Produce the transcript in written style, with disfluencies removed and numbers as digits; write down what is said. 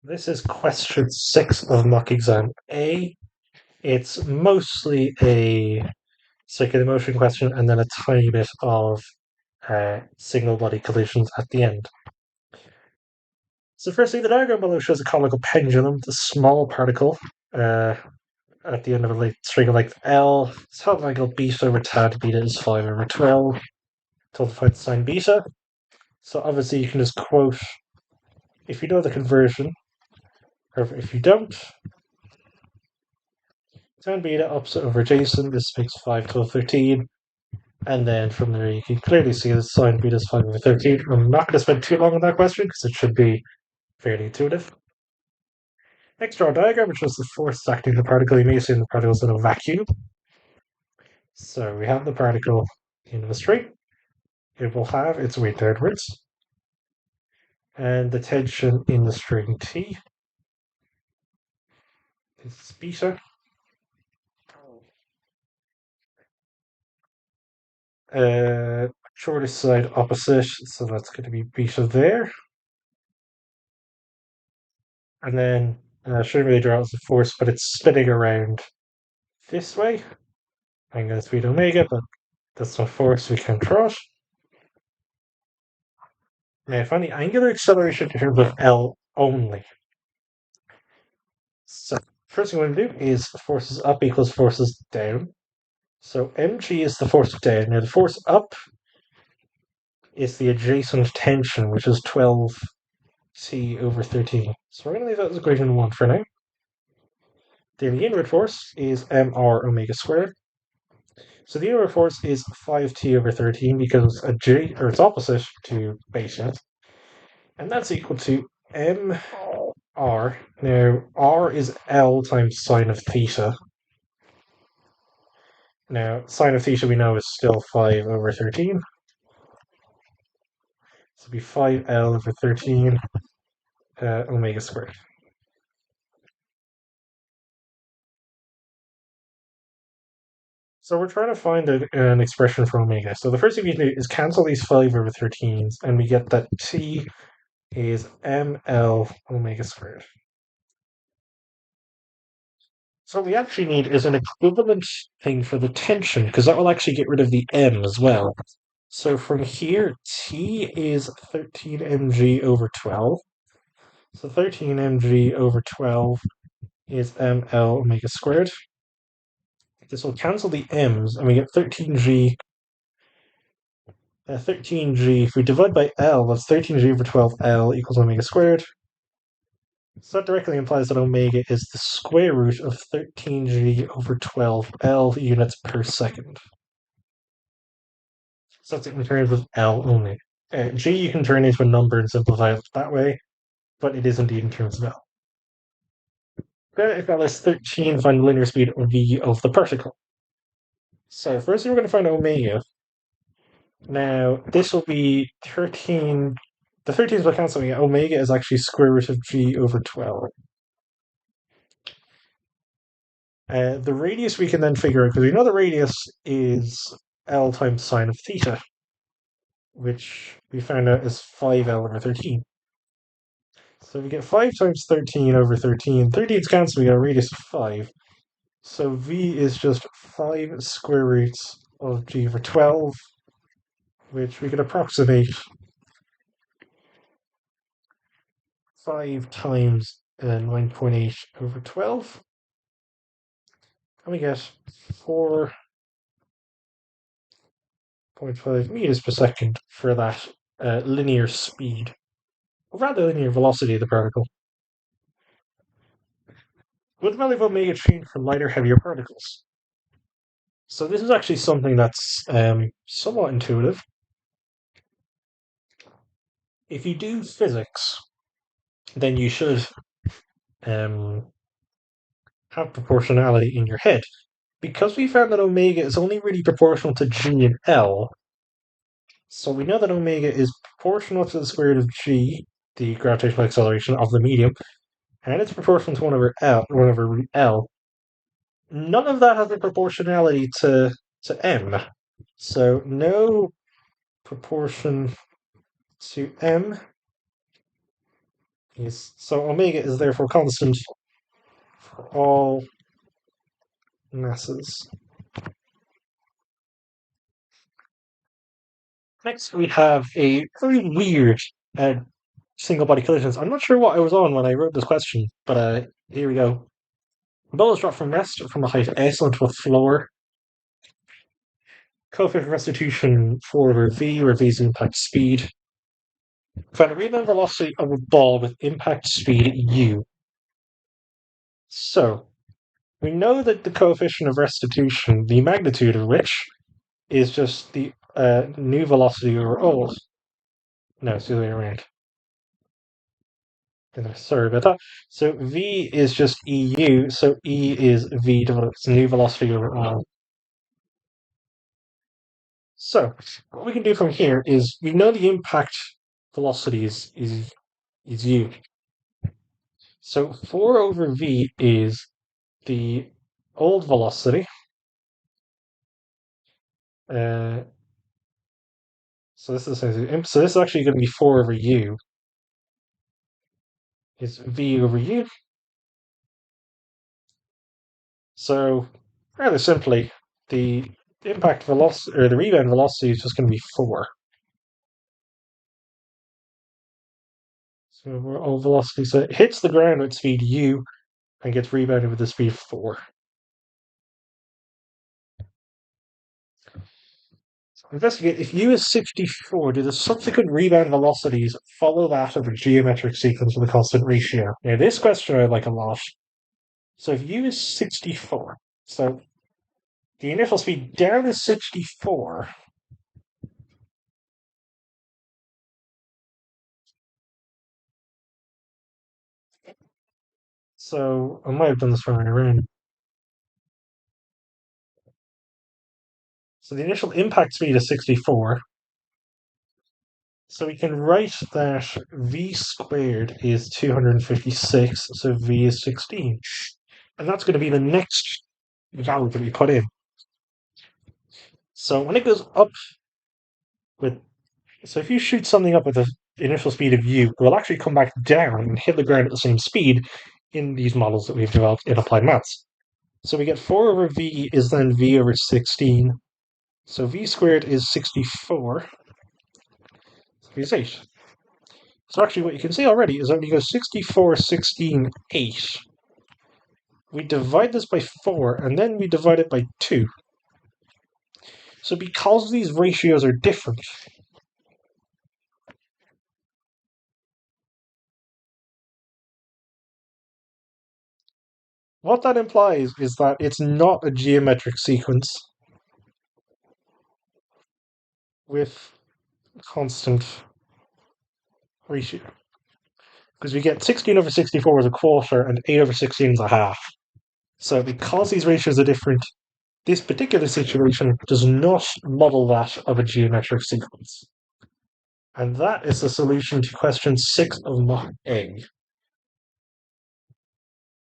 This is question 6 of mock exam A. It's mostly a circular motion question and then a tiny bit of single body collisions at the end. So, firstly, the diagram below shows a conical pendulum, the small particle uh, at the end of a string of length L. It's held angle beta over tad, beta is 5 over 12. Told to find sine beta. So, obviously, you can just quote if you know the conversion, or if you don't, tan beta opposite over adjacent, this makes 5 to 13. And then from there, you can clearly see that sine beta is 5 over 13. I'm not going to spend too long on that question because it should be fairly intuitive. Next, draw a diagram which shows the force acting on the particle. You may assume the particle is in a vacuum. So we have the particle in a string. It will have its weight downwards. And the tension in the string T is beta. Shortest side opposite, so that's going to be beta there. And then, shouldn't really draw as a force, but it's spinning around this way. I'm going to speed omega, but that's not force, we can draw it. Now, find the angular acceleration in terms of L only. So, first thing we're going to do is forces up equals forces down. So, mg is the force down. Now, the force up is the adjacent tension, which is 12c over 13. So, we're going to leave that as equation 1 for now. Then the inward force is mr omega squared. So the inward force is 5t over 13 because it's opposite to beta. And that's equal to mr. Now, r is L times sine of theta. Now, sine of theta we know is still 5 over 13. So it'll be 5L over 13 omega squared. So we're trying to find an expression for omega. So the first thing we can do is cancel these 5 over 13s, and we get that t is ml omega squared. So what we actually need is an equivalent thing for the tension, because that will actually get rid of the m as well. So from here, T is 13 mg over 12. So 13 mg over 12 is ml omega squared. This will cancel the m's, and we get 13g. 13g, if we divide by L, that's 13g over 12L equals omega squared. So that directly implies that omega is the square root of 13g over 12L units per second. So that's in terms of L only. G you can turn into a number and simplify it that way, but it is indeed in terms of L. Then if L is 13, find the linear speed v of the particle. So first we're going to find omega. Now this will be 13. The 13s will cancel. Omega is actually square root of g over 12. The radius we can then figure out, because we know the radius is L times sine of theta, which we found out is 5L over 13. So we get 5 times 13 over 13. 13's cancel, we get a radius of 5. So V is just 5 square roots of G over 12, which we can approximate 5 times 9.8 over 12. And we get 4.5 meters per second for that linear speed, or rather linear velocity of the particle. With the value of omega change for lighter, heavier particles. So this is actually something that's somewhat intuitive. If you do physics, then you should have proportionality in your head. Because we found that omega is only really proportional to g and L, so we know that omega is proportional to the square root of g, the gravitational acceleration of the medium, and it's proportional to 1 over root L. None of that has a proportionality to m. So no proportion to m So omega is therefore constant for all masses. Next, we have a very weird uh, single body collisions. I'm not sure what I was on when I wrote this question, but here we go. A ball is dropped from rest from a height S onto a floor. Coefficient of restitution 4 over v, where v is the impact speed. Find the rebound velocity of a ball with impact speed u. So, we know that the coefficient of restitution, the magnitude of which, is just the new velocity over old. No, it's the other way around. Sorry about that. So v is just EU, so E is v divided new velocity over old. So what we can do from here is we know the impact velocity is u. So 4 over v is the old velocity. Uh, so this is actually going to be 4 over u is v over u. So rather simply, the impact velocity or the rebound velocity is just going to be 4. So all velocity, so it hits the ground at speed u and gets rebounded with the speed 4. So investigate if u is 64, do the subsequent rebound velocities follow that of a geometric sequence with a constant ratio? Now this question I like a lot. So if u is 64, so the initial speed down is 64. So I might have done this wrong around. So the initial impact speed is 64. So we can write that v squared is 256, so v is 16. And that's going to be the next value that we put in. So when it goes up with, so if you shoot something up with the initial speed of u, it will actually come back down and hit the ground at the same speed in these models that we've developed in applied maths. So we get 4 over v is then v over 16. So v squared is 64. So v is 8. So actually what you can see already is that when you go 64, 16, 8, we divide this by 4, and then we divide it by 2. So because these ratios are different, what that implies is that it's not a geometric sequence with constant ratio. Because we get 16 over 64 is a quarter, and 8 over 16 is a half. So because these ratios are different, this particular situation does not model that of a geometric sequence. And that is the solution to question 6 of Mock A.